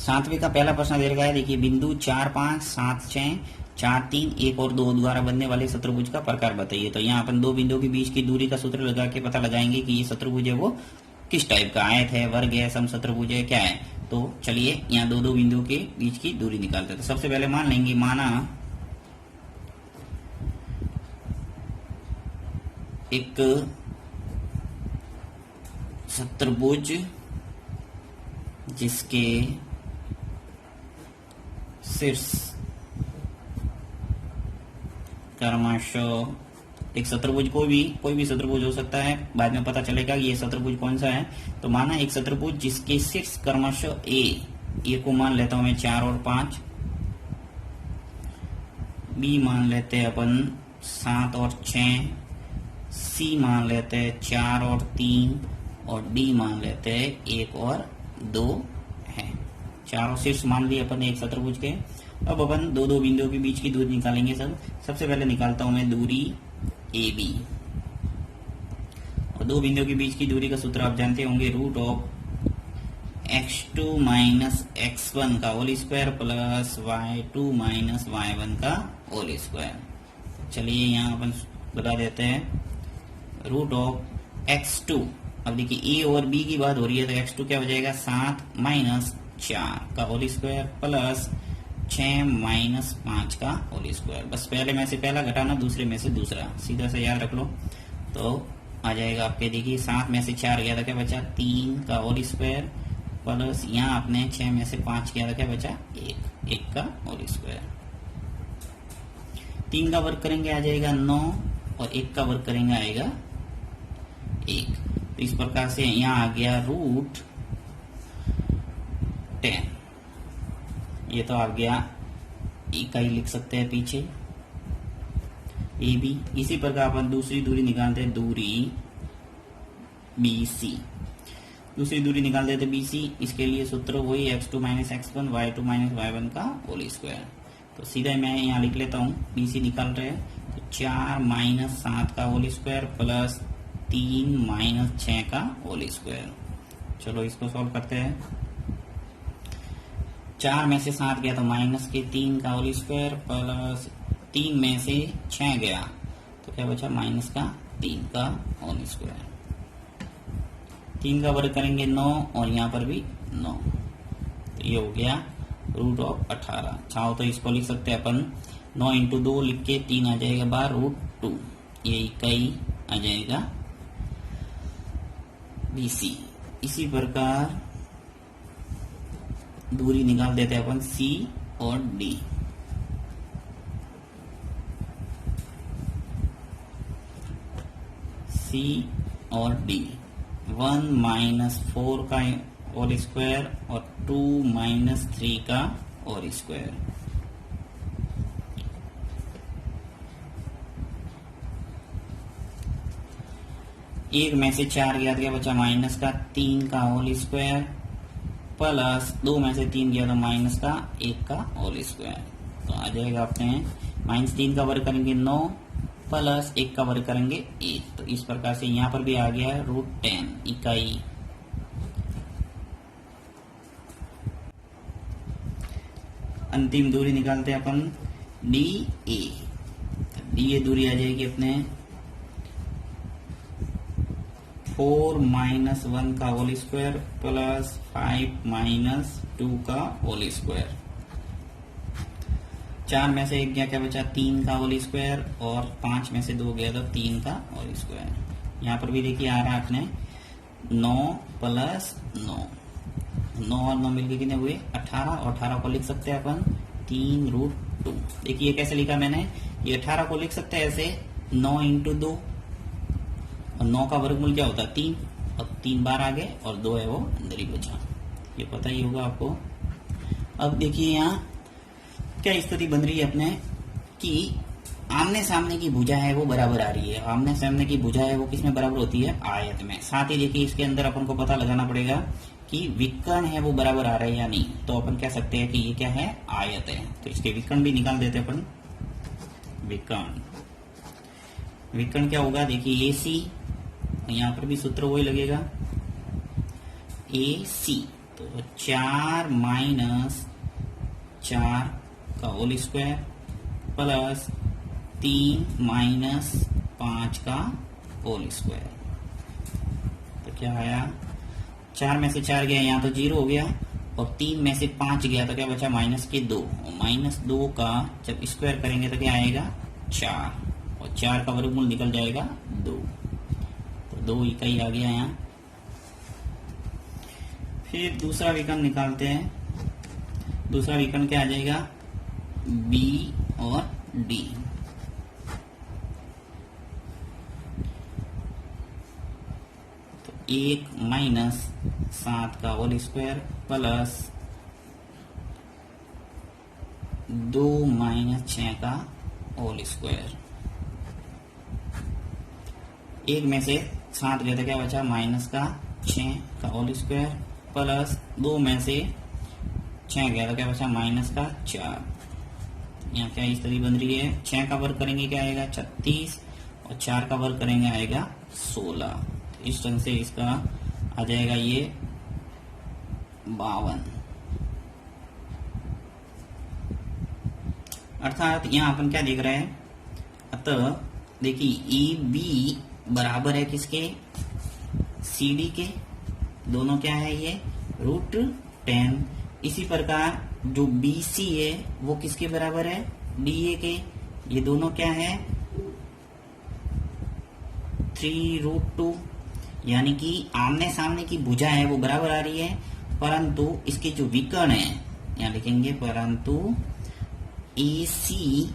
सातवें का पहला प्रश्न दे रखा है। देखिए बिंदु 4 5 7 6 4 3 1 और 2 द्वारा बनने वाले शत्रुभुज का प्रकार बताइए। तो यहाँ अपन दो बिंदुओं के बीच की दूरी का सूत्र लगा के पता लगाएंगे कि ये शत्रुभुज है वो किस टाइप का, आयत है, वर्ग है, समशत्रुभुज है, क्या है। तो चलिए यहाँ दो दो बिंदुओं के बीच की दूरी निकालते हैं। तो सबसे पहले मान लेंगे, माना एक शत्रुभुज जिसके शीर्ष क्रमशः, एक शत्रुभुज कोई भी शत्रुभुज हो सकता है, बाद में पता चलेगा कि ये शत्रुभुज कौन सा है। तो माना एक शत्रुभुज जिसके शीर्ष क्रमशः ए को मान लेता हूं मैं 4 और 5, बी मान लेते हैं अपन 7 और 6, सी मान लेते हैं 4 और 3 और डी मान लेते हैं 1 और 2 है। चारों शीर्ष मान लिए अपन एक शत्रुभुज के। अब अपन दो दो बिंदुओं के बीच की दूरी निकालेंगे। सबसे पहले निकालता हूं मैं दूरी ए बी, और दो बिंदुओं के बीच की दूरी का सूत्र आप जानते होंगे, root of x2 minus x1 का whole square plus y2 minus y1 का होल स्क्वायर। चलिए यहाँ अपन बता देते हैं, रूट ऑफ x2, अब देखिए a और b की बात हो रही है तो x2 क्या हो जाएगा 7 माइनस 4 का होल स्क्वायर प्लस 6 माइनस 5 का होल स्क्वायर। बस पहले में से पहला घटाना, दूसरे में से दूसरा, सीधा से याद रख लो। तो आ जाएगा आपके, देखिए 7 में से 4 गया था, क्या बचा 3 का होल स्क्वायर प्लस यहाँ आपने 6 में से 5 किया था, क्या बचा 1 का होल स्क्वायर। 3 का वर्ग करेंगे आ जाएगा 9 और 1 का वर्ग करेंगे आएगा 1। तो इस प्रकार से यहाँ आ गया रूट 10। ये तो आ गया इकाई, लिख सकते हैं पीछे ए बी। इसी प्रकार अपन दूसरी दूरी निकालते हैं, दूरी बी सी। दूसरी दूरी निकाल देते बी सी, इसके लिए सूत्र वही x2 minus x1 y2 minus y1 का होल स्क्वायर। तो सीधा मैं यहाँ लिख लेता हूँ, बी सी निकाल रहे हैं तो 4 माइनस 7 का होल स्क्वायर प्लस 3 माइनस 6 का होल स्क्वायर। चलो इसको सॉल्व करते हैं। 4 में से 7 गया तो माइनस के 3 का होल स्क्वायर प्लस 3 में से 6 गया तो क्या बचा माइनस का 3 का होल स्क्वायर। 3 का वर्ग करेंगे 9 और यहाँ पर भी 9, तो ये हो गया रूट ऑफ 18। चाहो तो इसको लिख सकते हैं अपन 9 इंटू 2 लिख के 3 आ जाएगा बार रूट 2, ये इकाई आ जाएगा बी सी। इसी प्रकार दूरी निकाल देते हैं अपन सी और डी। सी और डी 1 माइनस 4 का होल स्क्वायर और 2 माइनस 3 का होल स्क्वायर। एक में से 4 गया तो क्या बचा माइनस का 3 का होल स्क्वायर प्लस 2 में से 3 गया तो माइनस का 1 का होल स्क्वायर। तो आ जाएगा अपने माइनस 3 का वर्ग करेंगे 9 प्लस 1 का वर्ग करेंगे 1। तो इस प्रकार से यहाँ पर भी आ गया है रूट 10 इकाई। अंतिम दूरी निकालते हैं अपन डी ए। डी ए दूरी आ जाएगी अपने 4 माइनस 1 का होल स्क्वायर प्लस 5 माइनस 2 का होल स्क्वायर। 4 में से 1 गया, क्या बचा 3 का होल स्क्वायर और 5 में से 2 गया तो 3 का होल स्क्वायर। यहाँ पर भी देखिए आ रहा है अपने 9 प्लस 9 और 9 मिलके कितने हुए 18, और 18 को लिख सकते हैं अपन 3 रूट 2। देखिए कैसे लिखा मैंने, ये 18 को लिख सकते हैं ऐसे 9 इंटू 2, और 9 का वर्गमूल क्या होता है 3, और 3 बार आगे और 2 है वो अंदर ही बचा, ये पता ही होगा आपको। अब देखिए यहाँ क्या स्थिति बन रही है अपने कि आमने सामने की भुजा है वो बराबर आ रही है। आमने सामने की भुजा है वो किसमें बराबर होती है आयत में। साथ ही देखिए इसके अंदर अपन को पता लगाना पड़ेगा कि विकर्ण है वो बराबर आ रहा है या नहीं। तो अपन कह सकते हैं कि ये क्या है आयत है। तो इसके विकर्ण भी निकाल देते अपन। विकर्ण क्या होगा देखिए ए सी, यहाँ पर भी सूत्र वही लगेगा ए सी। तो तो 4 माइनस 4 का होल स्क्वायर प्लस 3 माइनस 5 का होल स्क्वायर। तो क्या आया, 4 में से 4 गया यहाँ तो 0 हो गया, और 3 में से 5 गया तो क्या बचा माइनस के 2, और माइनस 2 का जब स्क्वायर करेंगे तो क्या आएगा 4, और 4 का वर्गमूल निकल जाएगा 2, तो 2 इकाई आ गया यहाँ। फिर दूसरा विकर्ण निकालते हैं। दूसरा विकर्ण क्या आ जाएगा, बी और डी। तो 1 माइनस 7 का होल स्क्वायर प्लस 2 माइनस 6 का होल स्क्वायर। 1 में से 7 गया तो क्या बचा माइनस का 6 का होल स्क्वायर प्लस 2 में से 6 गया तो क्या बचा माइनस का 4। यहाँ क्या इस तरह बन रही है, 6 का वर्ग करेंगे क्या आएगा 36, और 4 का वर्ग करेंगे आएगा 16। तो इस ढंग से इसका आ जाएगा ये 52। अर्थात यहाँ अपन क्या देख रहे हैं, अतः देखिए ए बी बराबर है किसके, सी डी के, दोनों क्या है ये √10। इसी प्रकार जो बी सी है वो किसके बराबर है, डी ए के, ये दोनों क्या है 3√2। यानी कि आमने सामने की भुजा है वो बराबर आ रही है, परंतु इसके जो विकर्ण है यहाँ लिखेंगे परंतु ए सी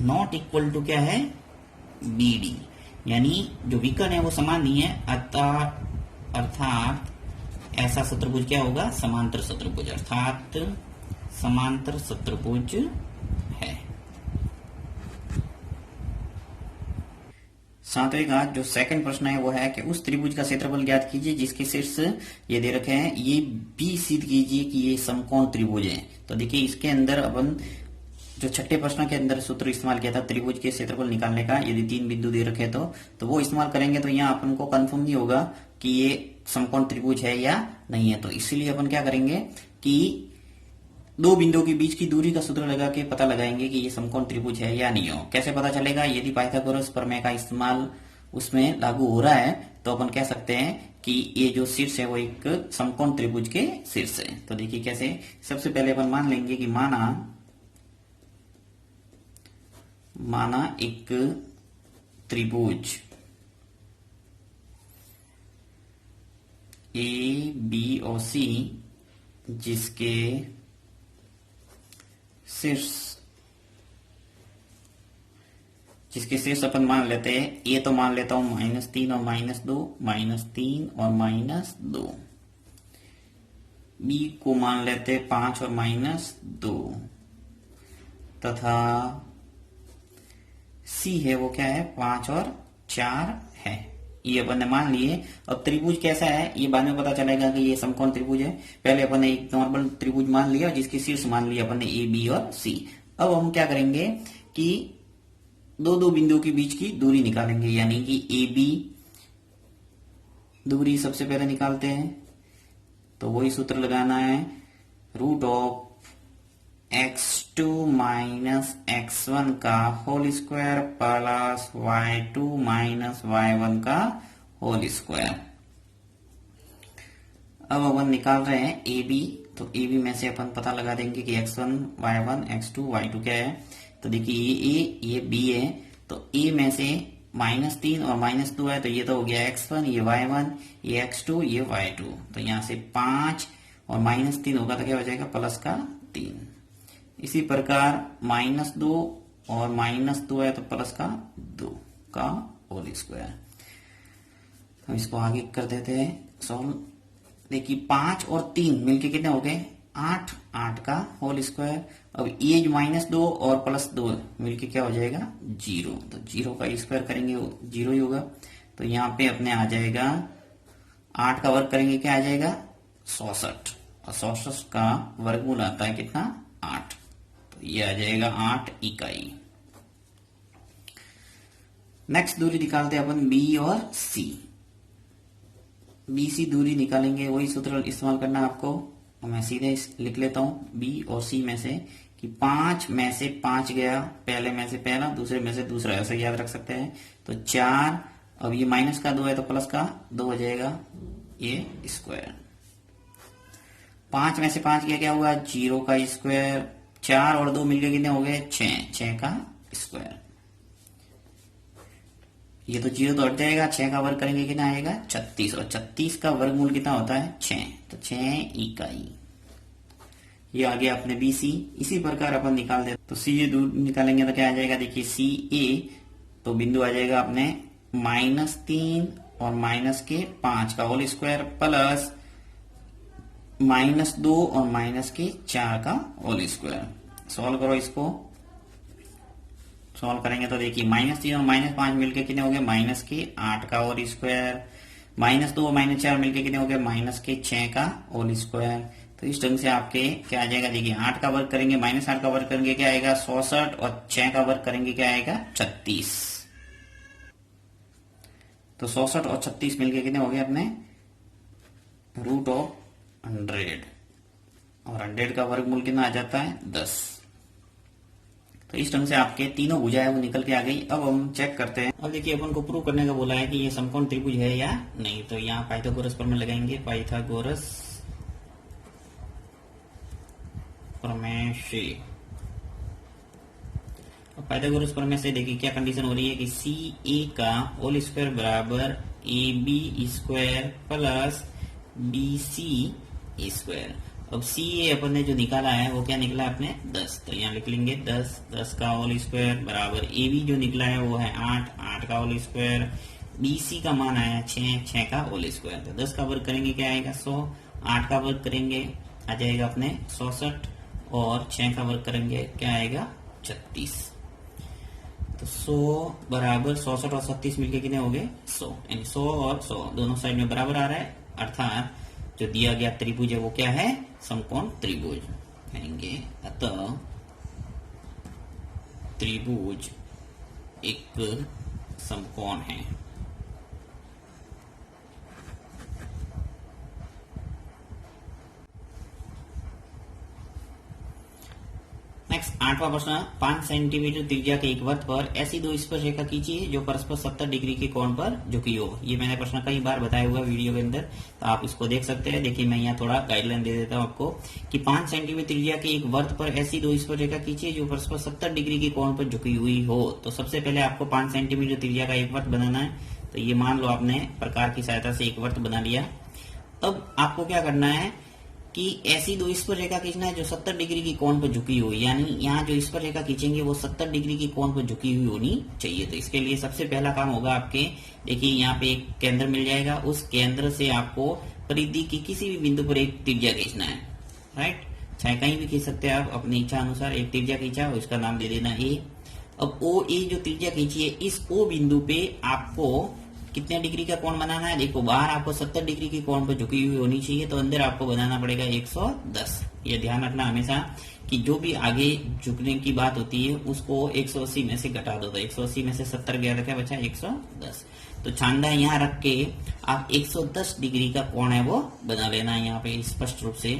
नॉट इक्वल टू क्या है बी डी, यानी जो विकर्ण है वो समान नहीं है, अर्थात ऐसा शत्रुभुज क्या होगा समांतर शत्रुभुज, अर्थात समांतर शत्रुभुज है। सातवें का जो सेकंड प्रश्न है वो है कि उस त्रिभुज का क्षेत्रफल ज्ञात कीजिए जिसके शीर्ष ये दे रखे हैं, ये भी सिद्ध कीजिए कि ये समकोण त्रिभुज है। तो देखिए इसके अंदर अपन जो छठे प्रश्न के अंदर सूत्र इस्तेमाल किया था त्रिभुज के क्षेत्रफल निकालने का, यदि 3 बिंदु दे रखे तो वो इस्तेमाल करेंगे तो यहाँ अपन को कंफर्म नहीं होगा कि ये समकोण त्रिभुज है या नहीं है। तो इसीलिए अपन क्या करेंगे कि 2 बिंदुओं के बीच की दूरी का सूत्र लगा के पता लगाएंगे कि ये समकोण त्रिभुज है या नहीं हो। कैसे पता चलेगा, यदि पाइथागोरस प्रमेय का इस्तेमाल उसमें लागू हो रहा है तो अपन कह सकते हैं कि ये जो शीर्ष है वो एक समकोण त्रिभुज के शीर्ष है। तो देखिए कैसे, सबसे पहले अपन मान लेंगे कि माना एक त्रिभुज ए बी और सी जिसके शीर्ष अपन मान लेते हैं, ए तो मान लेता हूं -3 और -2, -3 और -2। बी को मान लेते 5 और -2, तथा सी है वो क्या है 5 और 4 है। ये अपन ने मान लिए। अब त्रिभुज कैसा है ये बाद में पता चलेगा कि ये समकोण त्रिभुज है। पहले अपन ने एक नॉर्मल त्रिभुज मान लिया जिसके शीर्ष मान लिया अपन ने ए बी और सी। अब हम क्या करेंगे कि 2 बिंदुओं के बीच की दूरी निकालेंगे, यानी कि ए बी दूरी सबसे पहले निकालते हैं। तो वही सूत्र लगाना है, √x2 माइनस x1 का whole square plus y2 minus y1 का होल स्क्वायर। अब अपन निकाल रहे हैं ए बी, तो ए बी में से अपन पता लगा देंगे कि x1 y1 x2 y2 क्या है। तो देखिए ये ए ये बी है, तो ए में से -3 और -2 है, तो ये तो हो गया x1, ये y1, ये x2, ये y2। तो यहां से 5 और -3 होगा तो क्या हो जाएगा प्लस का 3। इसी प्रकार -2 और -2 है तो प्लस का 2 का होल स्क्वायर। हम इसको आगे कर देते हैं सॉल्व। देखिए 5 और 3 मिलके कितने हो गए 8, 8 का होल स्क्वायर। अब ये जो -2 और +2 मिलके क्या हो जाएगा 0, तो 0 का स्क्वायर करेंगे 0 ही होगा। तो यहाँ पे अपने आ जाएगा 8 का वर्ग करेंगे क्या आ जाएगा 66, और 66 का वर्गमूल आता है कितना 8, तो ये आ जाएगा 8 इकाई। नेक्स्ट दूरी निकालते हैं अपन बी और सी। BC दूरी निकालेंगे, वही सूत्र इस्तेमाल करना है आपको। और मैं सीधे लिख लेता हूँ B और C में से कि 5 में से 5 गया, पहले में से पहला, दूसरे में से दूसरा, ऐसे याद रख सकते हैं। तो 4, अब ये माइनस का 2 है तो प्लस का 2 हो जाएगा, ये स्क्वायर। 5 में से 5 गया, क्या हुआ 0 का स्क्वायर। 4 और 2 मिलके कितने हो गए 6 का स्क्वायर। ये तो 0 तो हट जाएगा, 6 का वर्ग करेंगे कितना आएगा 36, और 36 का वर्गमूल कितना होता है 6, तो 6 इकाई। ये आ गया अपने BC। इसी प्रकार अपन निकाल दे तो CA दूर निकालेंगे तो क्या आ जाएगा, देखिए CA तो बिंदु आ जाएगा अपने -3 और -5 का होल स्क्वायर प्लस -2 और -4 का होल स्क्वायर। सॉल्व करो इसको, सॉल्व करेंगे तो देखिए -3 और -5 मिलके कितने हो गए -8 का होल स्क्वायर, -2 और -4 मिलके कितने हो गए -6 का होल स्क्वायर। तो इस ढंग से आपके क्या आ जाएगा, देखिए 8 का वर्ग करेंगे, -8 का वर्ग करेंगे क्या आएगा 66, और 6 का वर्ग करेंगे क्या आएगा 36। तो 66 और 36 मिलके कितने हो गए अपने √100, और 100 का वर्गमूल कितना आ जाता है 10। तो इस ढंग से आपके तीनों भुजा है वो निकल के आ गई। अब हम चेक करते हैं। अब देखिए अपन को प्रूव करने का बोला है कि ये समकोण त्रिभुज है या नहीं। तो यहाँ पाइथागोरस प्रमेय लगाएंगे, पाइथागोरस प्रमेय से। अब पाइथागोरस प्रमेय से देखिए क्या कंडीशन हो रही है कि CA का होल स्क्वायर बराबर AB square plus BC square. अब CA अपन ने जो निकाला है वो क्या निकला अपने 10, तो यहाँ लिख लेंगे 10 का होल स्क्वायर बराबर AB जो निकला है वो है 8 का होल स्क्वायर, BC का मान आया 6 का होल स्क्वायर। तो 10 का वर्ग करेंगे क्या आएगा 100, 8 का वर्ग करेंगे आ जाएगा अपने 66, और 6 का वर्ग करेंगे क्या आएगा 36। तो 100 बराबर 66 और 36 मिलके कितने हो गए 100, यानी 100 और 100 दोनों साइड में बराबर आ रहा है, अर्थात जो दिया गया त्रिभुज है वो क्या है समकोण त्रिभुज कहेंगे। अतः त्रिभुज एक समकोण है। नेक्स्ट 8वां प्रश्न, 5 सेंटीमीटर त्रिज्या के एक वृत्त पर ऐसी दो स्पर्शरेखा खींचिए जो परस्पर 70 डिग्री के कोण पर झुकी हो। ये मैंने प्रश्न कई बार बताया हुआ वीडियो के अंदर, तो आप इसको देख सकते हैं। देखिए मैं यहाँ थोड़ा गाइडलाइन दे देता हूँ आपको कि 5 सेंटीमीटर त्रिज्या के एक वृत्त पर ऐसी दो स्पर्शरेखा खींचिए जो परस्पर 70 डिग्री के कोण पर झुकी हुई हो। तो सबसे पहले आपको 5 सेंटीमीटर त्रिज्या का एक वृत्त बनाना है। तो ये मान लो आपने प्रकार की सहायता से एक वृत्त बना लिया। अब आपको क्या करना है कि ऐसी दो स्पर्शरेखा खींचना है जो 70 डिग्री की कोण पर झुकी हुई, यानी यहाँ जो स्पर्शरेखा खींचेंगे वो 70 डिग्री की कोण पर झुकी हुई होनी चाहिए। तो इसके लिए सबसे पहला काम होगा आपके, देखिए यहाँ पे एक केंद्र मिल जाएगा, उस केंद्र से आपको परिधि की किसी भी बिंदु पर एक त्रिज्या खींचना है, राइट। चाहे कहीं भी खींच सकते हैं आप अपनी इच्छा अनुसार। एक त्रिज्या खींचा, उसका नाम दे देना A। अब OA जो त्रिज्या खींची है, इस O बिंदु पे आपको कितने डिग्री का कोण बनाना है। देखो बाहर आपको 70 डिग्री की कोण पर झुकी हुई होनी चाहिए, तो अंदर आपको बनाना पड़ेगा 110। ये ध्यान रखना हमेशा कि जो भी आगे झुकने की बात होती है उसको 180 में से घटा दो। तो 180 में से 70 गया तो क्या बचा 110। तो छांदा यहाँ रख के आप 110 डिग्री का कोण है वो बना लेना है यहाँ पे स्पष्ट रूप से।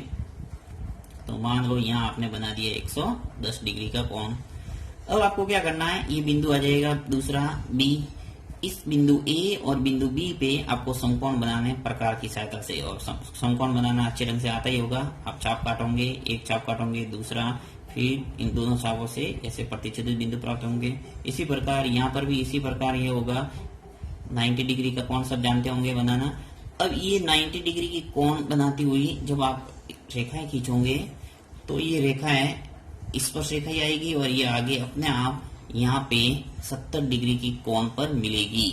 तो मान लो यहाँ आपने बना दिया 110 डिग्री का कोण। अब आपको क्या करना है, ये बिंदु आ जाएगा दूसरा B। इस बिंदु A और बिंदु B पे आपको समकोण बनाने हैं प्रकार की सहायता से, और समकोण बनाना अच्छे ढंग से आता ही होगा। आप चाप काटोगे, एक चाप काटोगे, दूसरा, फिर इन दोनों चापों से ऐसे प्रतिच्छेदित बिंदु प्राप्त होंगे। इसी प्रकार यहाँ पर भी इसी प्रकार ये होगा। 90 डिग्री का कोण सब जानते होंगे बनाना। अब ये 90 डिग्री की कोण बनाती हुई जब आप रेखाएं खींचोगे तो ये रेखा है स्पर्श रेखा ही आएगी, और ये आगे अपने आप यहाँ पे 70 डिग्री की कोण पर मिलेगी।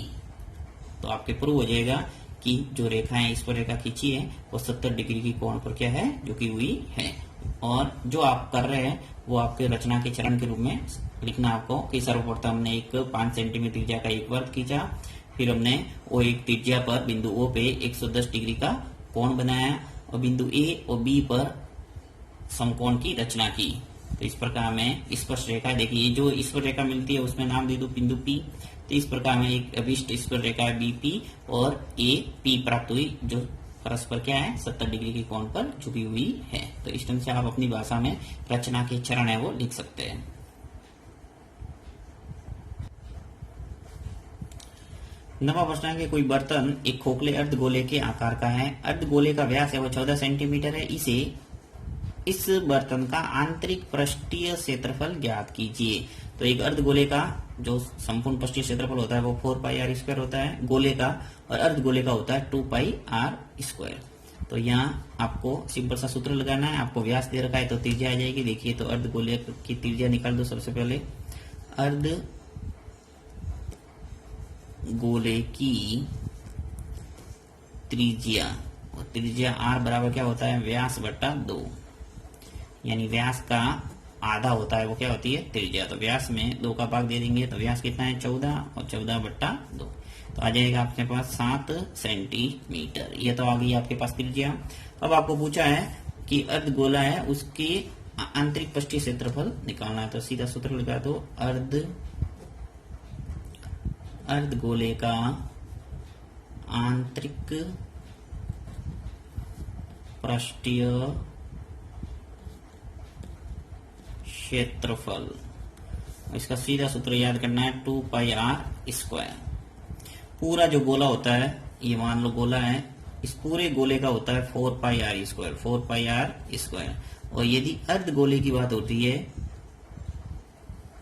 तो आपके प्रूव हो जाएगा कि जो रेखा है इस पर रेखा खींची है वो 70 डिग्री की कोण पर क्या है झुकी हुई है। और जो आप कर रहे हैं वो आपके रचना के चरण के रूप में लिखना आपको कि सर्वप्रथम हमने एक 5 सेंटीमीटर त्रिज्या का एक वृत्त खींचा, फिर हमने वो एक त्रिज्या पर बिंदु O पे 110 डिग्री का कोण बनाया, और बिंदु A और B पर समकोण की रचना की। तो इस प्रकार हमें स्पर्श रेखा, देखिए जो स्पर्श रेखा मिलती है उसमें नाम दे दो बिंदु P। तो इस प्रकार में एक अभिष्ट स्पर्श रेखा है बीपी और ए पी प्राप्त हुई, जो परस्पर क्या है 70 डिग्री के कोण पर झुकी हुई है। तो इस ढंग से आप अपनी भाषा में रचना के चरण है वो लिख सकते हैं। नवा प्रश्न है कि कोई बर्तन एक खोखले अर्धगोले के आकार का है, अर्धगोले का व्यास है वो 14 सेंटीमीटर है, इस बर्तन का आंतरिक पृष्ठीय क्षेत्रफल ज्ञात कीजिए। तो एक अर्धगोले का जो संपूर्ण पृष्ठीय क्षेत्रफल होता है वो 4πr² होता है गोले का, और अर्धगोले का होता है 2πr²। तो यहाँ आपको सिंपल सा सूत्र लगाना है, आपको व्यास दे रखा है तो त्रिज्या आ जाएगी। देखिए तो अर्धगोले की त्रिज्या निकाल दो। सबसे पहले अर्धगोले की त्रिज्या, और त्रिज्या r बराबर क्या होता है व्यास बट्टा 2, यानी व्यास का आधा होता है वो क्या होती है त्रिज्या। तो व्यास में 2 का भाग दे देंगे तो व्यास कितना है 14, और 14/2 तो आ जाएगा आपके पास 7 सेंटीमीटर। ये तो आ गई आपके पास त्रिज्या। अब आपको पूछा है कि अर्धगोला है उसके आंतरिक पृष्ठीय क्षेत्रफल निकालना है। तो सीधा सूत्र लगा दो, अर्धगोले का आंतरिक पृष्ठीय क्षेत्रफल, इसका सीधा सूत्र याद करना है 2πr²। पूरा जो गोला होता है, ये मान लो गोला है, इस पूरे गोले का होता है 4πr²। और यदि अर्धगोले की बात होती है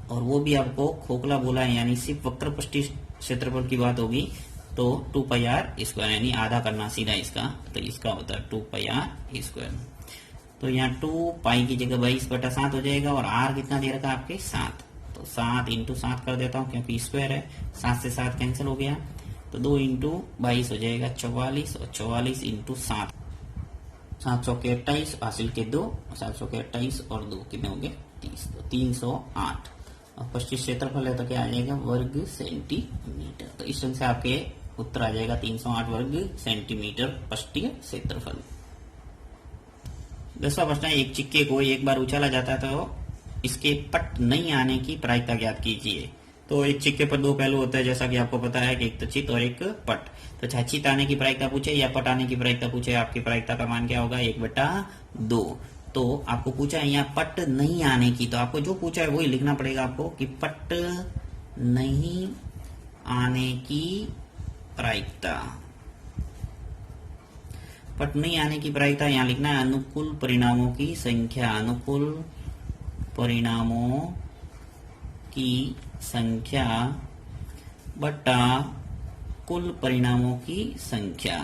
और वो भी आपको खोखला बोला है, यानी सिर्फ वक्र पृष्ठीय क्षेत्रफल की बात होगी तो 2πr² यानी आधा करना सीधा इसका, तो इसका होता है 2πr²। तो यहाँ 2 की जगह 22/7 हो जाएगा, और r कितना दे रखा है आपके 7, तो 7 × 7 कर देता हूँ क्योंकि स्क्वायर है, 7 से 7 कैंसिल हो गया, तो 2 × 22 हो जाएगा 44, और 44 × 7 7 के 28 हासिल के 2, 7 के 28 और 2 कितने हो गए 30, तो 308। और पृष्ठीय क्षेत्रफल है तो क्या आ जाएगा वर्ग सेंटीमीटर। तो इस ढंग से आपके उत्तर आ जाएगा 308 वर्ग सेंटीमीटर पृष्ठीय क्षेत्रफल। 10वां प्रश्न है, एक सिक्के को एक बार उछाला जाता है तो इसके पट नहीं आने की प्रायिकता ज्ञात कीजिए। तो एक सिक्के पर 2 पहलू होते हैं, जैसा कि आपको पता है कि एक तो चित और एक पट। तो चाहे चित आने की प्रायिकता पूछे या पट आने की प्रायिकता पूछे, आपकी प्रायिकता का मान क्या होगा 1/2। तो आपको पूछा है यहाँ पट नहीं आने की, तो आपको जो पूछा है वही लिखना पड़ेगा आपको कि पट नहीं आने की प्रायिकता। पट नहीं आने की प्रायिकता यहाँ लिखना है अनुकूल परिणामों की संख्या, अनुकूल परिणामों की संख्या बटा कुल परिणामों की संख्या।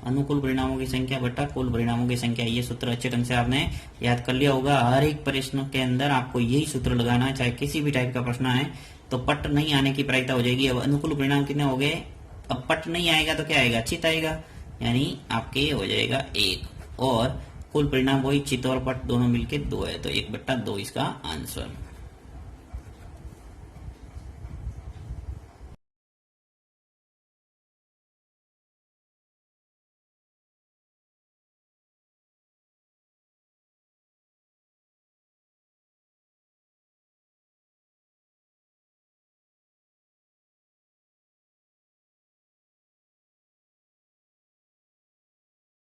अनुकूल परिणामों की संख्या बटा कुल परिणामों की संख्या, ये सूत्र अच्छे ढंग से आपने याद कर लिया होगा। हर एक प्रश्न के अंदर आपको यही सूत्र लगाना है, चाहे किसी भी टाइप का प्रश्न है। तो पट नहीं आने की प्रायिकता हो जाएगी। अब अनुकूल परिणाम कितने हो गए, अब पट नहीं आएगा तो क्या आएगा चित आएगा, यानी आपके हो जाएगा 1, और कुल परिणाम वही चित और पट दोनों मिलके 2 है, तो 1/2 इसका आंसर।